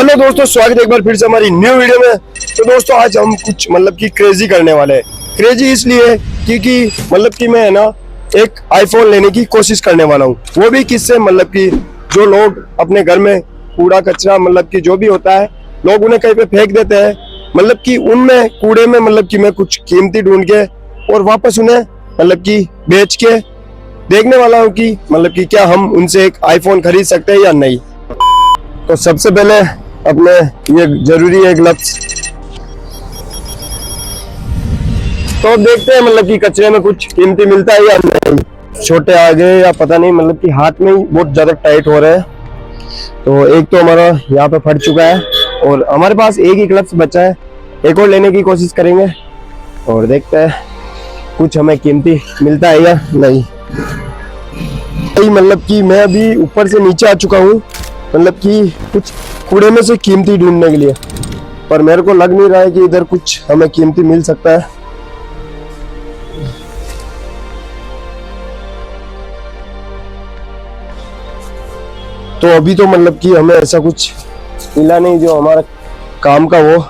Hello दोस्तों, स्वागत है एक बार फिर से हमारी न्यू वीडियो में। तो दोस्तों आज हम कुछ मतलब कि क्रेजी करने वाले हैं। क्रेजी इसलिए क्योंकि मतलब कि मैं है ना एक आईफोन लेने की कोशिश करने वाला हूँ। वो भी किससे, मतलब कि जो लोग अपने घर में कूड़ा कचरा मतलब कि जो भी होता है लोग उन्हें कहीं पे फेंक देते हैं, मतलब कि उनमें कूड़े में मतलब कि मैं कुछ कीमती ढूंढ के और वापस उन्हें मतलब कि बेच के देखने वाला हूँ कि मतलब कि क्या हम उनसे एक आईफोन खरीद सकते हैं या नहीं। तो सबसे पहले अपने ये जरूरी है ग्लव्स। तो अब देखते हैं मतलब कि कचरे में कुछ कीमती मिलता है या नहीं। छोटे आगे या पता नहीं, मतलब कि हाथ में ही बहुत ज्यादा टाइट हो रहे हैं। तो एक तो हमारा यहाँ पे फट चुका है और हमारे पास एक ही ग्लव्स बचा है। एक और लेने की कोशिश करेंगे और देखते हैं कुछ हमें कीमती मिलता है या नहीं। मतलब कि मैं अभी ऊपर से नीचे आ चुका हूँ, मतलब कि कुछ कूड़े में से कीमती ढूंढने के लिए, पर मेरे को लग नहीं रहा है कि इधर कुछ हमें कीमती मिल सकता है। तो अभी तो मतलब कि हमें ऐसा कुछ मिला नहीं जो हमारा काम का हो।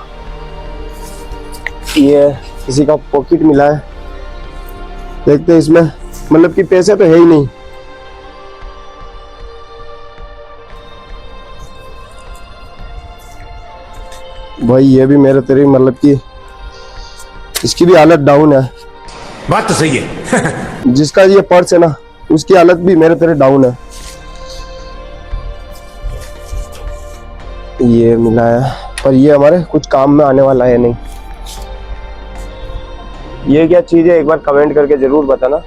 ये किसी का पॉकेट मिला है, देखते हैं इसमें, मतलब कि पैसे तो है ही नहीं। भाई ये भी मेरे तेरे मतलब कि इसकी भी हालत डाउन है। बात तो सही है। जिसका ये पर्स है ना उसकी हालत भी मेरे तेरे डाउन है। ये मिला है पर ये हमारे कुछ काम में आने वाला है नहीं। ये क्या चीज है एक बार कमेंट करके जरूर बताना।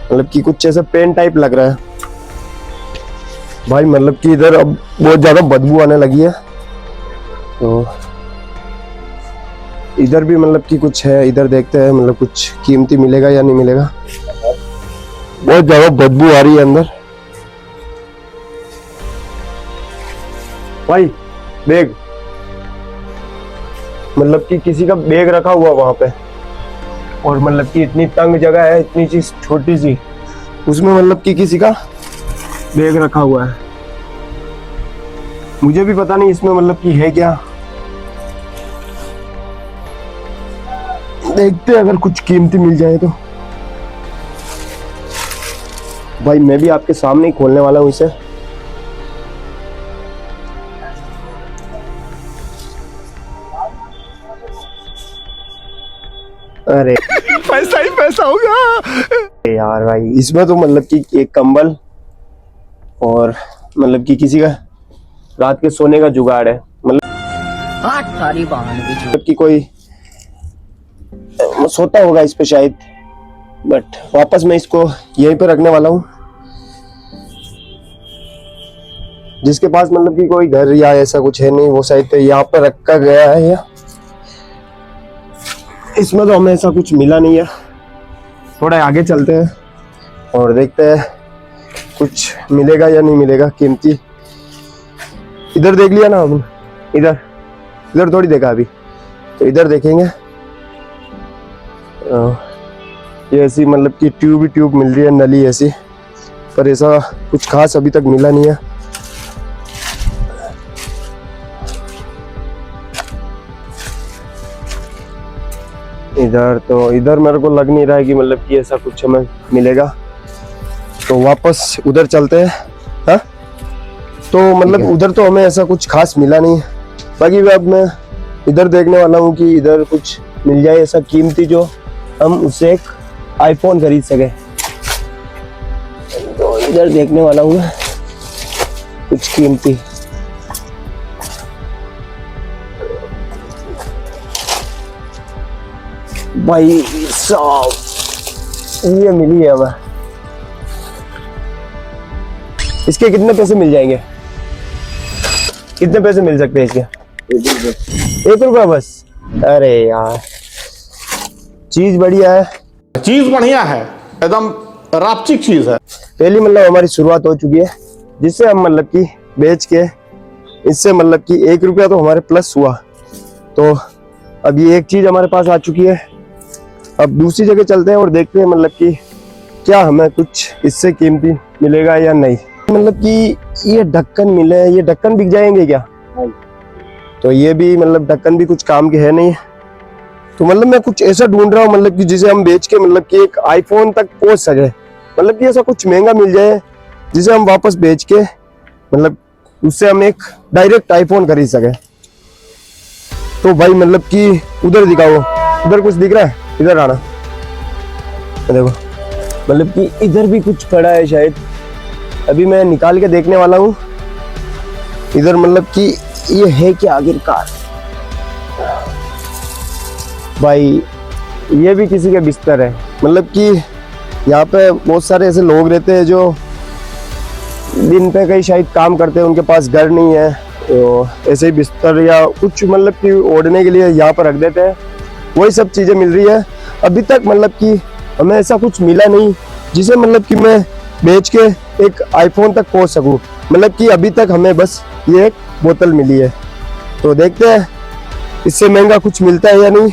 मतलब कि कुछ ऐसा पेन टाइप लग रहा है भाई। मतलब कि इधर अब बहुत ज्यादा बदबू आने लगी है। तो इधर भी मतलब कि कुछ है, इधर देखते हैं मतलब कुछ कीमती मिलेगा या नहीं मिलेगा। बहुत ज्यादा बदबू आ रही है अंदर। भाई बैग, मतलब कि किसी का बैग रखा हुआ वहां पे, और मतलब कि इतनी तंग जगह है, इतनी चीज छोटी सी, उसमें मतलब कि किसी का बैग रखा हुआ है। मुझे भी पता नहीं इसमें मतलब कि है क्या। देखते हैं अगर कुछ कीमती मिल जाए तो। भाई मैं भी आपके सामने ही खोलने वाला हूं इसे। अरे पैसा ही पैसा होगा यार भाई, इसमें तो मतलब कि एक कंबल और मतलब कि किसी का रात के सोने का जुगाड़ है। मतलब कि कोई सोता होगा इस पे शायद, बट वापस मैं इसको यहीं पे रखने वाला हूँ। जिसके पास मतलब कि कोई घर या ऐसा कुछ है नहीं, वो शायद यहाँ पे रखा गया है। या इसमें तो हमें ऐसा कुछ मिला नहीं है। थोड़ा आगे चलते हैं और देखते हैं कुछ मिलेगा या नहीं मिलेगा कीमती। इधर देख लिया ना हमने, इधर इधर थोड़ी देखा अभी, तो इधर देखेंगे। ये ऐसी मतलब कि ट्यूब ही ट्यूब मिल रही है, नली ऐसी, पर ऐसा कुछ खास अभी तक मिला नहीं है। इधर तो इधर मेरे को लग नहीं रहा है कि मतलब कि ऐसा कुछ हमें मिलेगा। तो वापस उधर चलते हैं। हाँ, तो मतलब उधर तो हमें ऐसा कुछ खास मिला नहीं है। बाकी अब मैं इधर देखने वाला हूँ कि इधर कुछ मिल जाए ऐसा कीमती जो हम उससे एक आईफोन खरीद सके। तो इधर देखने वाला हूँ कुछ कीमती। भाई साहब ये मिली है हमें। इसके कितने पैसे मिल जाएंगे? कितने पैसे मिल सकते हैं इसके? 1 रुपया बस। अरे यार चीज बढ़िया है, चीज बढ़िया है, एकदम रापचिक चीज है। पहली मतलब हमारी शुरुआत हो चुकी है, जिससे हम मतलब कि बेच के इससे मतलब कि 1 रुपया तो हमारे प्लस हुआ। तो अब ये एक चीज हमारे पास आ चुकी है। अब दूसरी जगह चलते हैं और देखते हैं मतलब कि क्या हमें कुछ इससे कीमती मिलेगा या नहीं। मतलब कि ये ढक्कन मिले, ये ढक्कन बिक जाएंगे क्या? तो ये भी मतलब ढक्कन भी कुछ काम के है नहीं। तो मतलब मैं कुछ ऐसा ढूंढ रहा हूँ मतलब कि जिसे हम बेच के मतलब कि एक आईफोन तक पहुंच सके, मतलब कि ऐसा कुछ महंगा मिल जाए जिसे हम वापस बेच के मतलब उससे हम एक डायरेक्ट आईफोन खरीद सके। तो भाई मतलब कि उधर दिखाओ, उधर कुछ दिख रहा है, इधर आना। देखो मतलब कि इधर भी कुछ पड़ा है शायद, अभी मैं निकाल के देखने वाला हूँ इधर, मतलब कि ये है क्या आखिरकार। भाई ये भी किसी के बिस्तर है, मतलब कि यहाँ पे बहुत सारे ऐसे लोग रहते हैं जो दिन पे कहीं शायद काम करते हैं, उनके पास घर नहीं है, तो ऐसे ही बिस्तर या कुछ मतलब कि ओढ़ने के लिए यहाँ पर रख देते हैं। वही सब चीज़ें मिल रही है अभी तक, मतलब कि हमें ऐसा कुछ मिला नहीं जिसे मतलब कि मैं बेच के एक आईफोन तक पहुँच सकूँ। मतलब कि अभी तक हमें बस ये एक बोतल मिली है, तो देखते हैं इससे महंगा कुछ मिलता है या नहीं।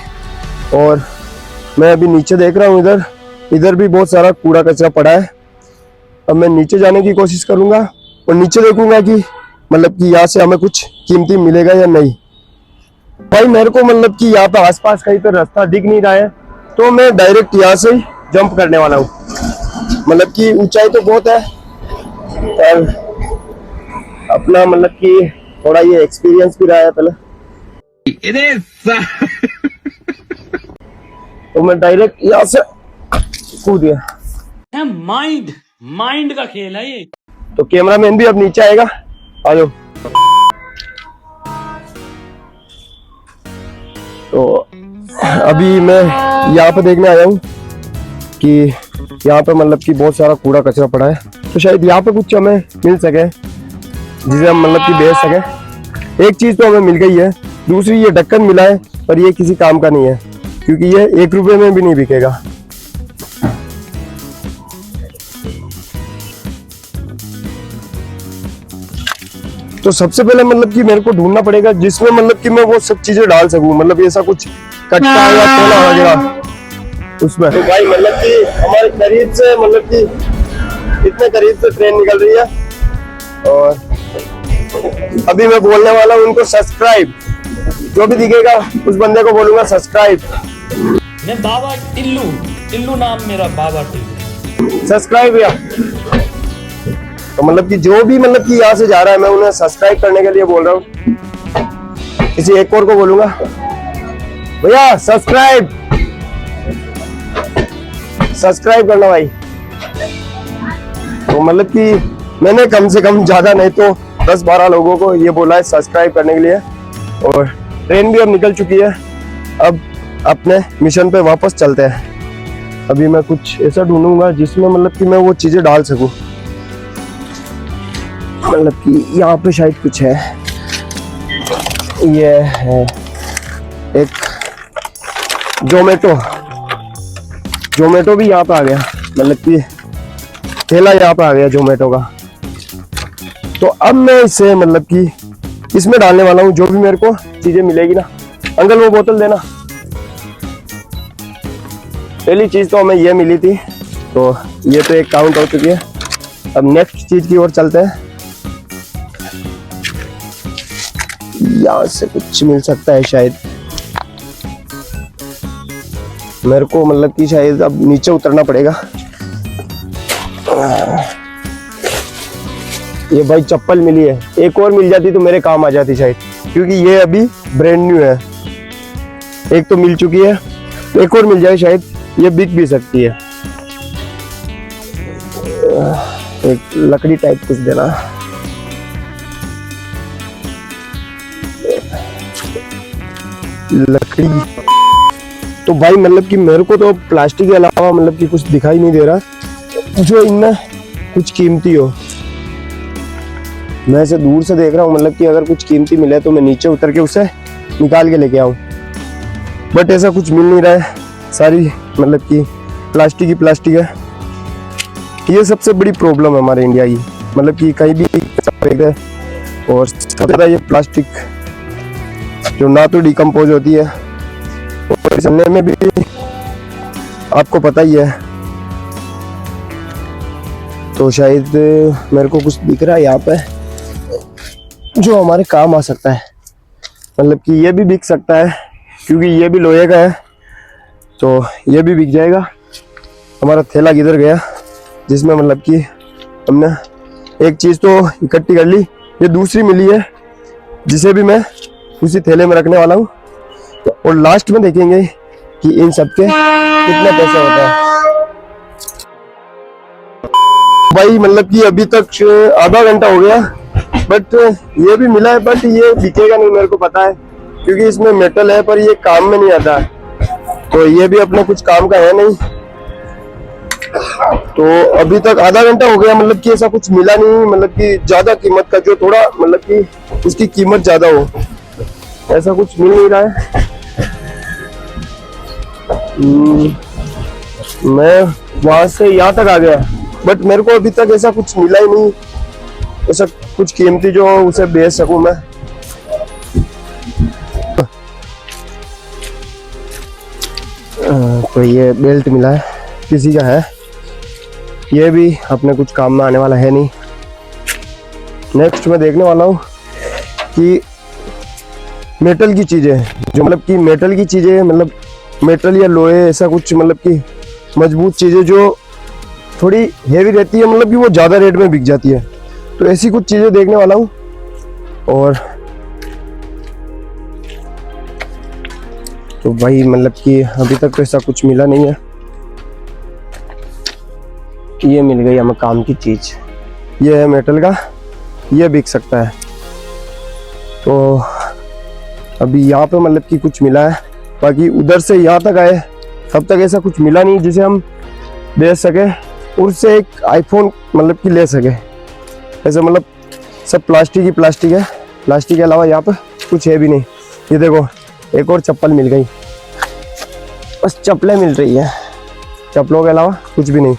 और मैं अभी नीचे देख रहा हूँ, इधर भी बहुत सारा कूड़ा कचरा पड़ा है। अब मैं नीचे जाने की कोशिश करूंगा और नीचे देखूंगा कि मतलब कि यहाँ से हमें कुछ कीमती मिलेगा या नहीं। भाई मेरे को मतलब कि यहाँ पे आसपास कहीं पे रास्ता दिख नहीं रहा है, तो मैं डायरेक्ट यहाँ से जंप करने वाला हूँ। मतलब कि ऊंचाई तो बहुत है और अपना मतलब कि थोड़ा ये एक्सपीरियंस भी रहा है पहले, तो मैं डायरेक्ट यहाँ से कूद गया। माइंड का खेल है ये। तो कैमरामैन भी अब नीचे आएगा, आ जाओ। तो अभी मैं यहाँ पे देखने आया हूँ कि यहाँ पे मतलब कि बहुत सारा कूड़ा कचरा पड़ा है, तो शायद यहाँ पे कुछ हमें मिल सके जिसे हम मतलब कि बेच सके। एक चीज तो हमें मिल गई है, दूसरी ये ढक्कन मिला है, पर ये किसी काम का नहीं है क्योंकि ये 1 रुपए में भी नहीं बिकेगा। तो सबसे पहले मतलब कि मेरे को ढूंढना पड़ेगा जिसमें मतलब कि मैं वो सब चीजें डाल सकूं, मतलब ऐसा कुछ कट्टा या तोला वगैरह उसमें। तो भाई मतलब कि हमारे करीब से मतलब कि इतने करीब से ट्रेन निकल रही है और अभी मैं बोलने वाला हूँ उनको सब्सक्राइब, जो भी दिखेगा उस बंदे को बोलूंगा सब्सक्राइब। मैं बाबा टिल्लू नाम मेरा, बाबा टिल्लू। सब्सक्राइब या तो मतलब कि जो भी मतलब कि यहाँ से जा रहा है मैं उन्हें सब्सक्राइब करने के लिए बोल रहा हूँ। किसी एक और को बोलूंगा भैया सब्सक्राइब करना भाई। तो मतलब कि मैंने कम से कम ज्यादा नहीं तो 10-12 लोगों को ये बोला है सब्सक्राइब करने के लिए। और ट्रेन भी अब निकल चुकी है, अब अपने मिशन पे वापस चलते हैं। अभी मैं कुछ ऐसा ढूंढूंगा जिसमें मतलब कि मैं वो चीजें डाल सकूं, मतलब कि यहाँ पे शायद कुछ है। ये है एक जोमेटो भी यहाँ पे आ गया, मतलब कि ठेला यहाँ पे आ गया जोमेटो का। तो अब मैं इसे मतलब कि इसमें डालने वाला हूँ जो भी मेरे को चीजें मिलेगी ना। अंकल वो बोतल देना। पहली चीज तो हमें ये मिली थी, तो ये तो एक काउंट हो चुकी है। अब नेक्स्ट चीज की ओर चलते हैं। यहाँ से कुछ मिल सकता है शायद मेरे को, मतलब कि शायद अब नीचे उतरना पड़ेगा। ये भाई चप्पल मिली है, एक और मिल जाती तो मेरे काम आ जाती शायद, क्योंकि ये अभी ब्रांड न्यू है। एक तो मिल चुकी है, एक और मिल जाए शायद, ये बिक भी सकती है। एक लकड़ी टाइप कुछ देना। लकड़ी तो भाई मतलब कि मेरे को तो प्लास्टिक के अलावा मतलब कि कुछ दिखाई नहीं दे रहा जो इनमें कुछ कीमती हो। मैं इसे दूर से देख रहा हूँ, मतलब कि अगर कुछ कीमती मिले तो मैं नीचे उतर के उसे निकाल के लेके आऊँ, बट ऐसा कुछ मिल नहीं रहा है। सारी मतलब कि प्लास्टिक है। ये सबसे बड़ी प्रॉब्लम है हमारे इंडिया की, मतलब कि कहीं भी फेंक दे और सबसे ज़्यादा ये प्लास्टिक जो ना तो डिकम्पोज होती है और चलने में भी आपको पता ही है। तो शायद मेरे को कुछ दिख रहा है यहाँ पे। जो हमारे काम आ सकता है। मतलब कि ये भी बिक सकता है क्योंकि ये भी लोहे का है, तो ये भी बिक जाएगा। हमारा थैला किधर गया जिसमें मतलब कि हमने एक चीज़ तो इकट्ठी कर ली, ये दूसरी मिली है जिसे भी मैं उसी थैले में रखने वाला हूँ। और लास्ट में देखेंगे कि इन सब के कितना पैसा होता है। भाई मतलब कि अभी तक आधा घंटा हो गया, बट ये भी मिला है, बट ये बिकेगा नहीं मेरे को पता है क्योंकि इसमें मेटल है, पर ये काम में नहीं आता है, तो ये भी अपना कुछ काम का है नहीं। तो अभी तक आधा घंटा हो गया, मतलब कि ऐसा कुछ मिला नहीं, मतलब कि ज्यादा कीमत का, जो थोड़ा मतलब कि उसकी कीमत ज्यादा हो, ऐसा कुछ मिल नहीं रहा है। मैं वहां से यहाँ तक आ गया, बट मेरे को अभी तक ऐसा कुछ मिला ही नहीं, ऐसा कुछ कीमती जो उसे बेच सकूं मैं। तो ये बेल्ट मिला है, किसी का है, ये भी अपने कुछ काम में आने वाला है नहीं। नेक्स्ट मैं देखने वाला हूँ कि मेटल की चीजें, जो मतलब कि मेटल की चीजें, मतलब मेटल या लोहे, ऐसा कुछ मतलब कि मजबूत चीजें जो थोड़ी हेवी रहती है, मतलब कि वो ज्यादा रेट में बिक जाती है, तो ऐसी कुछ चीजें देखने वाला हूँ। और तो भाई मतलब कि अभी तक तो ऐसा कुछ मिला नहीं है। ये मिल गई हमें काम की चीज, ये है मेटल का, ये बिक सकता है। तो अभी यहाँ पे मतलब कि कुछ मिला है, बाकी उधर से यहाँ तक आए तब तक ऐसा कुछ मिला नहीं जिसे हम बेच सके, उससे एक आईफोन मतलब कि ले सके। ऐसे मतलब सब प्लास्टिक ही प्लास्टिक है, प्लास्टिक के अलावा यहाँ पे कुछ है भी नहीं। ये देखो एक और चप्पल मिल गई, बस चप्पलें मिल रही है, चप्पलों के अलावा कुछ भी नहीं।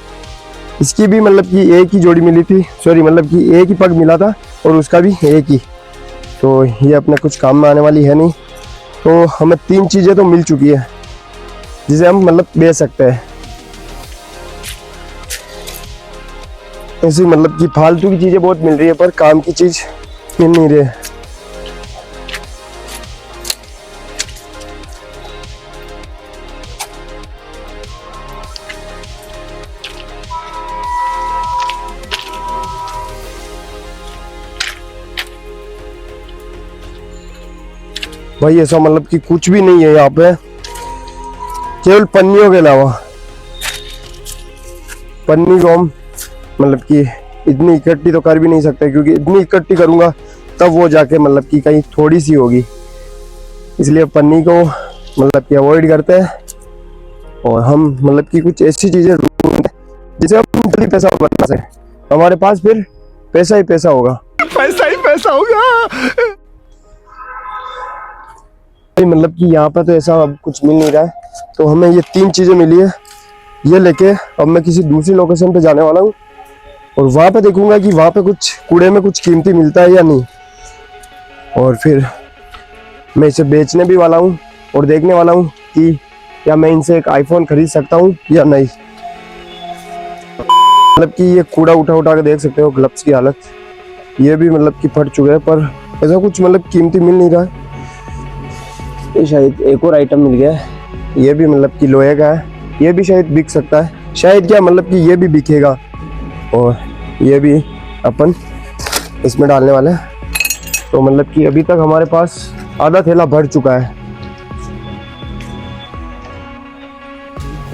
इसकी भी मतलब कि एक ही जोड़ी मिली थी, सॉरी मतलब कि एक ही पग मिला था और उसका भी एक ही, तो ये अपने कुछ काम में आने वाली है नहीं। तो हमें 3 चीज़ें तो मिल चुकी है जिसे हम मतलब बेच सकते हैं। ऐसी मतलब कि फालतू की चीज़ें बहुत मिल रही है, पर काम की चीज़ मिल नहीं रही है। भाई ऐसा मतलब कि कुछ भी नहीं है यहाँ पे, केवल पन्नियों के अलावा। पन्नी को हम मतलब कि इतनी इकट्ठी तो कर भी नहीं सकते, क्योंकि इतनी इकट्ठी करूँगा तब वो जाके मतलब कि कहीं थोड़ी सी होगी, इसलिए पन्नी को मतलब कि अवॉइड करते हैं। और हम मतलब कि कुछ ऐसी चीज़ें ढूंढते हैं जिसे हम जल्दी पैसा बना सकें, हमारे पास फिर पैसा ही पैसा होगा, पैसा ही पैसा होगा। मतलब कि यहाँ पर तो ऐसा अब कुछ मिल नहीं रहा है, तो हमें ये 3 चीज़ें मिली है। ये लेके अब मैं किसी दूसरी लोकेशन पे जाने वाला हूँ और वहाँ पे देखूंगा कि वहाँ पे कुछ कूड़े में कुछ कीमती मिलता है या नहीं, और फिर मैं इसे बेचने भी वाला हूँ और देखने वाला हूँ कि क्या मैं इनसे एक आईफोन खरीद सकता हूँ या नहीं। मतलब कि ये कूड़ा उठा उठा के देख सकते हो, ग्लव्स की हालत ये भी मतलब कि फट चुके हैं, पर ऐसा कुछ मतलब कीमती मिल नहीं रहा है। ये शायद एक और आइटम मिल गया है, ये भी मतलब कि लोहे का है, ये भी शायद बिक सकता है, शायद क्या मतलब कि ये भी बिकेगा। और ये भी अपन इसमें डालने वाले हैं। तो मतलब कि अभी तक हमारे पास आधा थैला भर चुका है।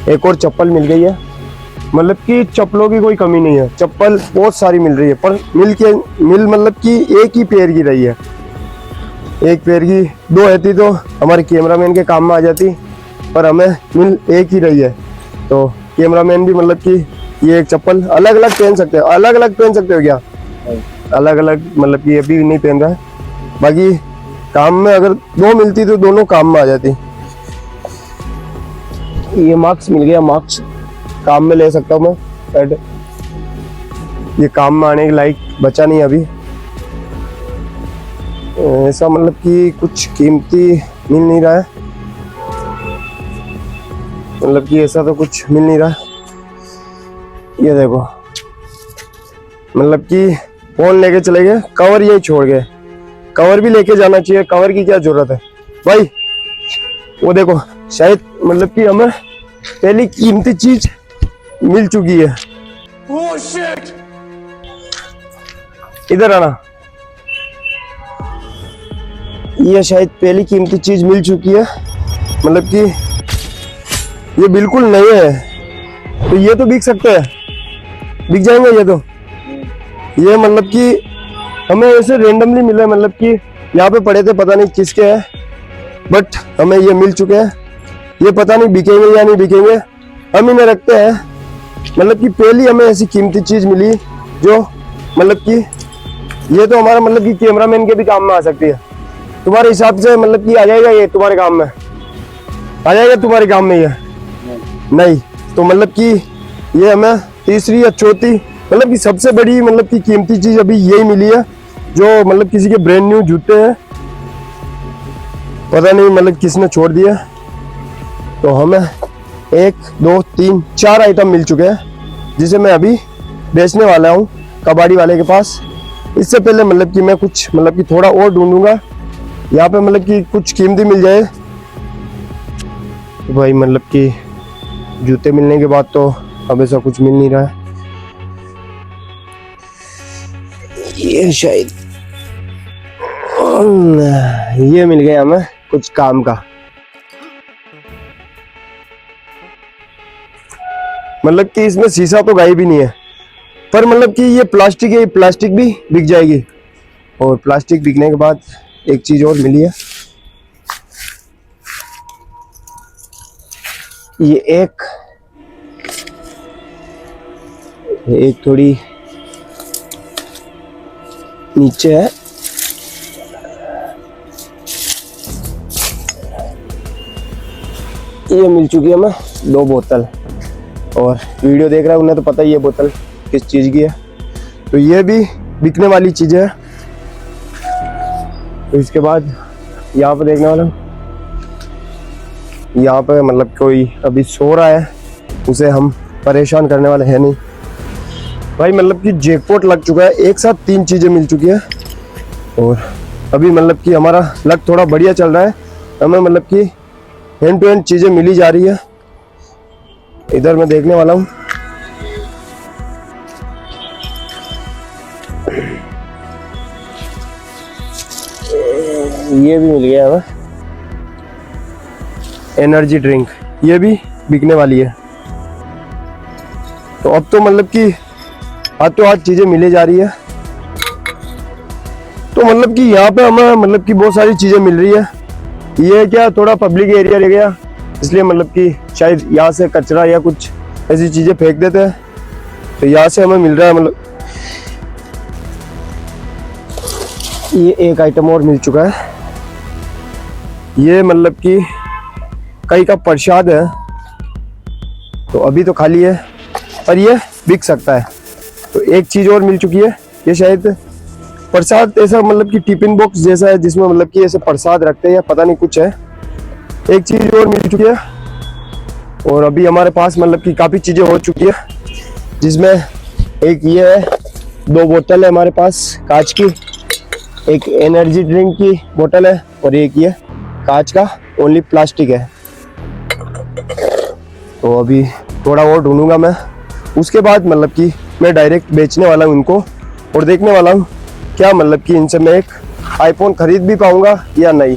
एक और चप्पल मिल गई है, मतलब कि चप्पलों की कोई कमी नहीं है, चप्पल बहुत सारी मिल रही है, पर मिल मतलब कि एक ही पैर की रही है। एक पैर की 2 रहती तो हमारे कैमरामैन के काम में आ जाती, पर हमें मिल एक ही रही है, तो कैमरामैन भी मतलब कि ये एक चप्पल अलग अलग पहन सकते हो। अलग अलग पहन सकते हो क्या? अलग अलग मतलब कि ये भी नहीं पहन रहा है, बाकी काम में अगर 2 मिलती तो दोनों काम में आ जाती। ये मार्क्स मिल गया, मार्क्स काम में ले सकता हूँ मैं, बट ये काम में आने के लायक बचा नहीं अभी। ऐसा मतलब कि कुछ कीमती मिल नहीं रहा है, मतलब कि ऐसा तो कुछ मिल नहीं रहा है। ये देखो मतलब कि फोन लेके चले गए, कवर यही छोड़ गए, कवर भी लेके जाना चाहिए, कवर की क्या जरूरत है भाई। वो देखो शायद मतलब कि हमें पहली कीमती चीज मिल चुकी है। Oh shit! इधर आना। ये शायद पहली कीमती चीज मिल चुकी है, मतलब कि ये बिल्कुल नए है, तो ये तो बिक सकते हैं, बिक जाएंगे ये तो। ये मतलब कि हमें ऐसे रेंडमली मिला, मतलब कि यहाँ पे पड़े थे, पता नहीं किसके हैं, बट हमें ये मिल चुके हैं। ये पता नहीं बिकेंगे या नहीं बिकेंगे, हम इन्हें रखते हैं। मतलब कि पहली हमें ऐसी कीमती चीज मिली जो मतलब कि ये तो हमारा मतलब कि कैमरामैन के भी काम में आ सकती है। तुम्हारे हिसाब से मतलब कि आ जाएगा ये तुम्हारे काम में, आ जाएगा तुम्हारे काम में ये? नहीं। तो मतलब कि ये हमें तीसरी या चौथी मतलब कि सबसे बड़ी मतलब कि कीमती चीज अभी यही मिली है, जो मतलब किसी के ब्रांड न्यू जूते हैं, पता नहीं मतलब किसने छोड़ दिया। तो हमें 1 2 3 4 आइटम मिल चुके हैं, जिसे मैं अभी बेचने वाला हूँ कबाड़ी वाले के पास। इससे पहले मतलब कि मैं कुछ मतलब कि थोड़ा और ढूंढूंगा यहाँ पे, मतलब कि कुछ कीमती मिल जाए भाई। मतलब कि जूते मिलने के बाद तो अब ऐसा कुछ मिल नहीं रहा है। ये शायद ये मिल गया हमें कुछ काम का, मतलब कि इसमें शीशा तो गायब ही नहीं है, पर मतलब कि ये प्लास्टिक है, प्लास्टिक भी बिक जाएगी। और प्लास्टिक बिकने के बाद एक चीज और मिली है, ये एक थोड़ी नीचे है, ये मिल चुकी है हमें 2 बोतल। और वीडियो देख रहा है उन्हें तो पता ही है बोतल किस चीज की है, तो ये भी बिकने वाली चीज है। तो इसके बाद यहाँ पे देखने वाला, यहाँ पे मतलब कोई अभी सो रहा है, उसे हम परेशान करने वाले हैं नहीं भाई। मतलब कि जैकपॉट लग चुका है, एक साथ 3 चीजें मिल चुकी है। और अभी मतलब कि हमारा लक थोड़ा बढ़िया चल रहा है, हमें मतलब कि हैंड टू हैंड चीजें मिली जा रही है। इधर मैं देखने वाला हूँ, ये भी मिल गया हमें एनर्जी ड्रिंक, ये भी बिकने वाली है। तो अब तो मतलब कि हाथों हाथ चीजें मिले जा रही है। तो मतलब कि यहाँ पे हमें मतलब कि बहुत सारी चीजें मिल रही है। ये क्या थोड़ा पब्लिक एरिया रह गया, इसलिए मतलब कि शायद यहाँ से कचरा या कुछ ऐसी चीजें फेंक देते हैं, तो यहाँ से हमें मिल रहा है। मतलब ये एक आइटम और मिल चुका है, ये मतलब कि कई का प्रसाद है, तो अभी तो खाली है पर ये बिक सकता है। तो एक चीज और मिल चुकी है, ये शायद प्रसाद ऐसा मतलब कि टिफिन बॉक्स जैसा है, जिसमें मतलब कि ऐसे प्रसाद रखते हैं या पता नहीं कुछ है। एक चीज और मिल चुकी है। और अभी हमारे पास मतलब कि काफी चीजें हो चुकी है, जिसमें एक ये है, 2 बोतल है हमारे पास कांच की, एक एनर्जी ड्रिंक की बोतल है, और एक ये कांच का ओनली प्लास्टिक है। तो अभी थोड़ा और ढूंढूंगा मैं, उसके बाद मतलब कि मैं डायरेक्ट बेचने वाला हूँ इनको, और देखने वाला हूँ क्या मतलब कि इनसे मैं एक आईफोन खरीद भी पाऊंगा या नहीं।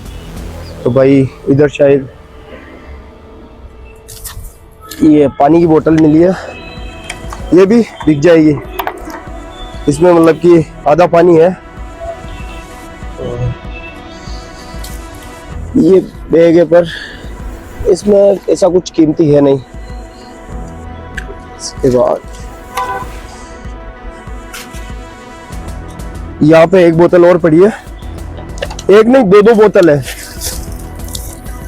तो भाई इधर शायद ये पानी की बोतल मिली है, ये भी बिक जाएगी। इसमें मतलब कि आधा पानी है। ये बैग है पर इसमें ऐसा कुछ कीमती है नहीं। इसके बाद यहाँ पे एक बोतल और पड़ी है, एक नहीं 2 बोतल है,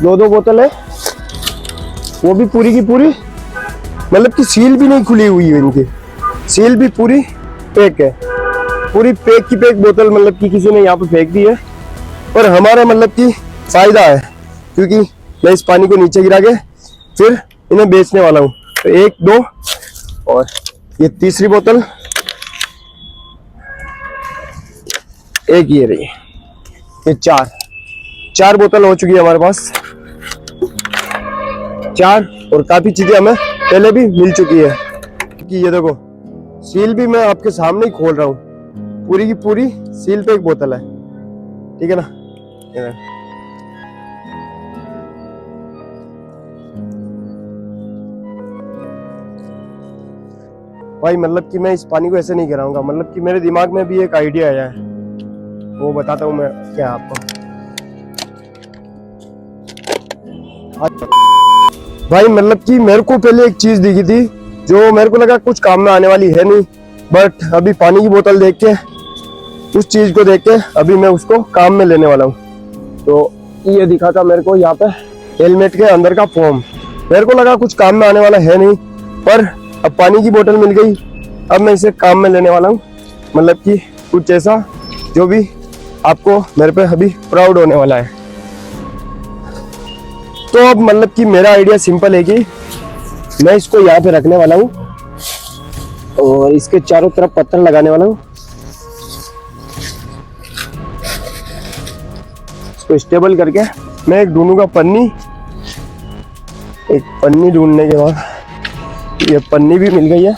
2 बोतल है, वो भी पूरी की पूरी मतलब कि सील भी नहीं खुली हुई है, इनकी सील भी पूरी पैक है, पूरी पैक की पैक बोतल मतलब कि किसी ने यहाँ पे फेंक दी है। पर हमारा मतलब कि फायदा है, क्योंकि मैं इस पानी को नीचे गिरा के फिर इन्हें बेचने वाला हूँ। तो 1 2 और ये तीसरी बोतल, एक ये रही, ये चार बोतल हो चुकी है हमारे पास, 4, और काफी चीजें हमें पहले भी मिल चुकी है। कि ये देखो सील भी मैं आपके सामने ही खोल रहा हूँ, पूरी की पूरी सील पे एक बोतल है, ठीक है ना। ये देखो। भाई मतलब कि मैं इस पानी को ऐसे नहीं गिराऊंगा, मतलब कि मेरे दिमाग में भी एक आइडिया आया है, वो बताता हूँ मैं क्या आपको। भाई मतलब कि मेरे को पहले एक चीज दिखी थी जो मेरे को लगा कुछ काम में आने वाली है नहीं, बट अभी पानी की बोतल देख के, उस चीज को देख के अभी मैं उसको काम में लेने वाला हूँ। तो ये दिखा था मेरे को यहाँ पे हेलमेट के अंदर का फोम, मेरे को लगा कुछ काम में आने वाला है नहीं, पर अब पानी की बोतल मिल गई, अब मैं इसे काम में लेने वाला हूँ। मतलब कि कुछ ऐसा जो भी आपको मेरे पे अभी प्राउड होने वाला है। तो अब मतलब कि मेरा आइडिया सिंपल है कि मैं इसको यहाँ पे रखने वाला हूँ और इसके चारों तरफ पत्थर लगाने वाला हूँ। इसको स्टेबल करके मैं एक ढूंढूंगा पन्नी, एक पन्नी ढूंढने के बाद ये पन्नी भी मिल गई है।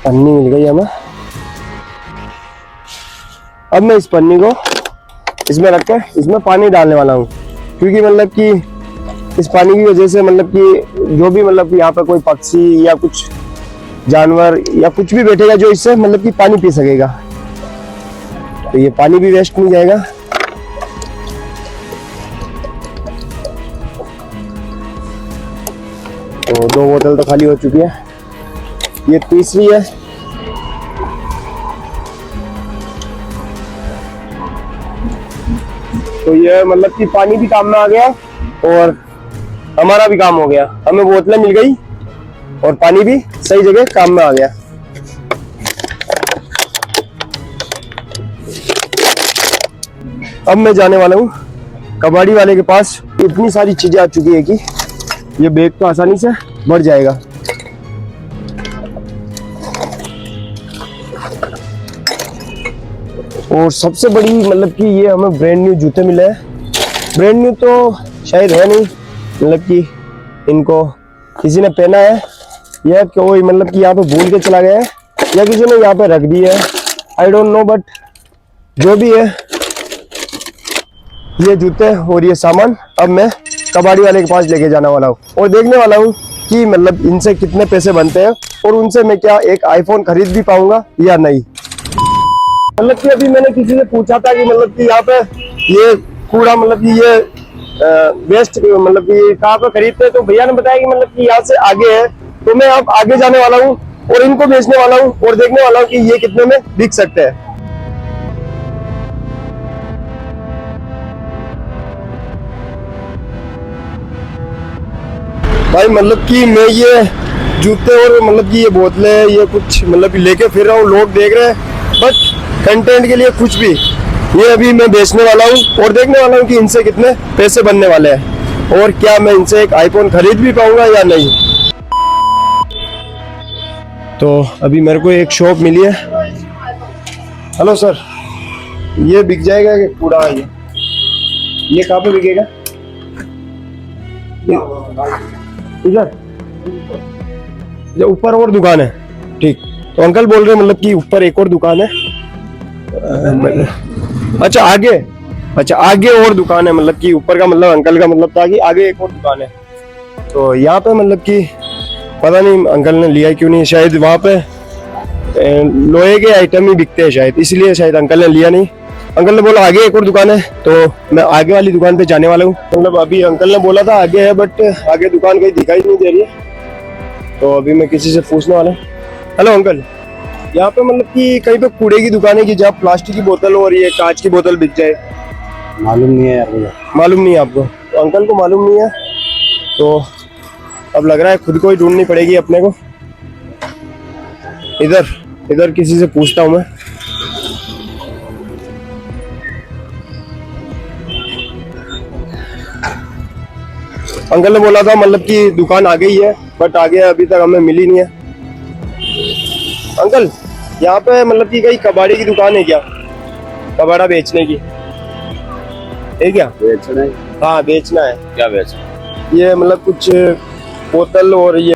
पन्नी मिल गई हमें। अब मैं इस पन्नी को इसमें रख के इसमें पानी डालने वाला हूँ, क्योंकि मतलब कि इस पानी की वजह से मतलब कि जो भी मतलब कि यहाँ पे कोई पक्षी या कुछ जानवर या कुछ भी बैठेगा जो इससे मतलब कि पानी पी सकेगा, तो ये पानी भी वेस्ट नहीं जाएगा। तो 2 बोतल तो खाली हो चुकी है, ये तीसरी है। तो ये मतलब कि पानी भी काम में आ गया और हमारा भी काम हो गया, हमें बोतलें मिल गई और पानी भी सही जगह काम में आ गया। अब मैं जाने वाला हूँ कबाड़ी वाले के पास। इतनी सारी चीजें आ चुकी है कि ये बैग तो आसानी से भर जाएगा। और सबसे बड़ी मतलब कि ये हमें ब्रांड न्यू जूते मिले हैं। ब्रांड न्यू तो शायद है नहीं, मतलब कि इनको किसी ने पहना है या कोई मतलब कि यहाँ पे भूल के चला गया है या किसी ने यहाँ पे रख दी है, आई डोंट नो, बट जो भी है ये जूते और ये सामान अब मैं कबाड़ी वाले के पास लेके जाने वाला हूँ और देखने वाला हूँ कि मतलब इनसे कितने पैसे बनते हैं और उनसे मैं क्या एक आईफोन खरीद भी पाऊंगा या नहीं। मतलब कि अभी मैंने किसी से पूछा था कि मतलब कि यहाँ पे ये कूड़ा मतलब कि ये वेस्ट मतलब कि कहाँ पे खरीदते हैं, तो भैया ने बताया कि मतलब कि यहाँ से आगे है। तो मैं अब आगे जाने वाला हूँ और इनको बेचने वाला हूँ और देखने वाला हूँ कि ये कितने में बिक सकते हैं। भाई मतलब कि मैं ये जूते और मतलब कि ये बोतलें ये कुछ मतलब लेके फिर रहा हूँ, लोग देख रहे हैं, बट कंटेंट के लिए कुछ भी ये अभी मैं बेचने वाला हूँ और देखने वाला हूँ कि इनसे कितने पैसे बनने वाले हैं और क्या मैं इनसे एक आईफोन खरीद भी पाऊंगा या नहीं। तो अभी मेरे को एक शॉप मिली है। हेलो सर, ये बिक जाएगा कि कूड़ा? ये कहाँ पे बिकेगा? इधर ऊपर और दुकान है, ठीक। तो अंकल बोल रहे हैं मतलब कि ऊपर एक और दुकान है। अच्छा आगे, अच्छा आगे और दुकान है, मतलब कि ऊपर का मतलब अंकल का मतलब था कि आगे एक और दुकान है। तो यहाँ पे मतलब कि पता नहीं अंकल ने लिया क्यों नहीं, शायद वहाँ पे लोहे के आइटम ही बिकते हैं शायद, इसलिए शायद अंकल ने लिया नहीं। अंकल ने बोला आगे एक और दुकान है, तो मैं आगे वाली दुकान पे जाने वाला हूँ। मतलब अभी अंकल ने बोला था आगे है, बट आगे दुकान कहीं दिखाई नहीं दे रही है, तो अभी मैं किसी से पूछने वाला हूँ। हेलो अंकल, यहाँ पे मतलब कि कहीं पे कूड़े की दुकान है कि जहाँ प्लास्टिक की बोतल और ये कांच की बोतल बिक जाए? मालूम नहीं है यार, मालूम नहीं है आपको? तो अंकल को मालूम नहीं है, तो अब लग रहा है खुद को ही ढूंढनी पड़ेगी अपने को। इधर किसी से पूछता हूँ मैं। अंकल ने बोला था मतलब कि दुकान आ गई है, बट आगे अभी तक हमें मिली नहीं है। अंकल यहाँ पे मतलब कि कहीं कबाड़ी की दुकान है क्या, कबाड़ा बेचने की है क्या? बेचना है? हाँ बेचना है। क्या बेचना? ये मतलब कुछ बोतल और ये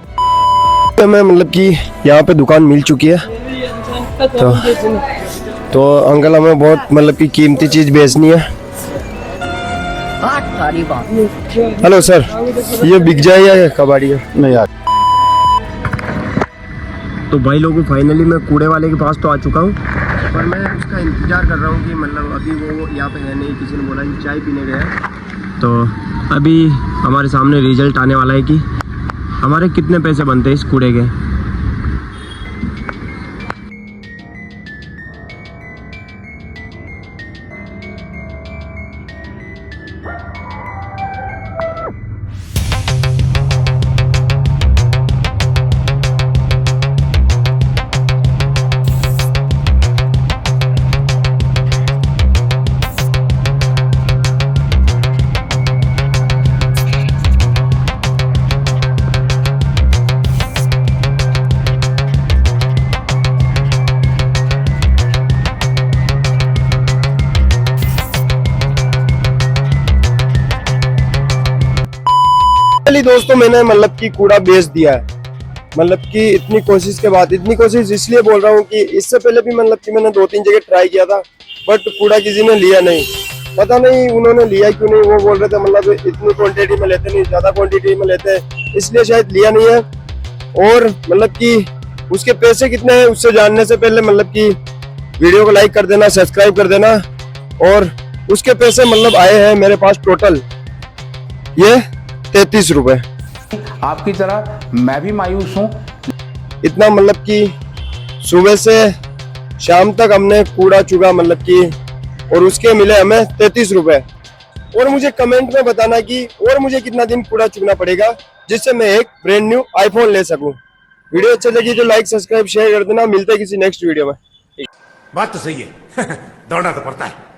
हमें मतलब कि यहाँ पे दुकान मिल चुकी है। तो अंकल हमें बहुत मतलब कि कीमती चीज बेचनी है। हेलो सर, ये बिक जाएगा या कबाड़ी है? नहीं यार, तो भाई लोगों फाइनली मैं कूड़े वाले के पास तो आ चुका हूँ, पर मैं उसका इंतज़ार कर रहा हूँ कि मतलब अभी वो यहाँ पे है नहीं। किसी ने बोला कि चाय पीने गया है, तो अभी हमारे सामने रिजल्ट आने वाला है कि हमारे कितने पैसे बनते हैं इस कूड़े के। दोस्तों मैंने मतलब कि कूड़ा बेच दिया है। मतलब कि इतनी कोशिश के बाद, इतनी कोशिश इसलिए बोल रहा हूँ कि इससे पहले भी मतलब कि मैंने 2-3 जगह ट्राई किया था, बट कूड़ा किसी ने लिया नहीं। पता नहीं उन्होंने लिया क्यों नहीं। वो बोल रहे थे मतलब इतनी क्वांटिटी में लेते नहीं, ज्यादा क्वांटिटी में लेते हैं, इसलिए शायद लिया नहीं है। और मतलब कि उसके पैसे कितने हैं उससे जानने से पहले मतलब कि वीडियो को लाइक कर देना, सब्सक्राइब कर देना। और उसके पैसे मतलब आए हैं मेरे पास टोटल ये 33 रुपए। आपकी तरह मैं भी मायूस हूँ। इतना मतलब कि सुबह से शाम तक हमने कूड़ा चुगा मतलब कि, और उसके मिले हमें 33 रुपए। और मुझे कमेंट में बताना कि और मुझे कितना दिन कूड़ा चुगना पड़ेगा जिससे मैं एक ब्रांड न्यू आईफोन ले सकूं। वीडियो अच्छा लगी तो लाइक सब्सक्राइब शेयर कर देना। मिलते हैं किसी नेक्स्ट वीडियो में। बात तो सही है दौड़ना तो पड़ता है।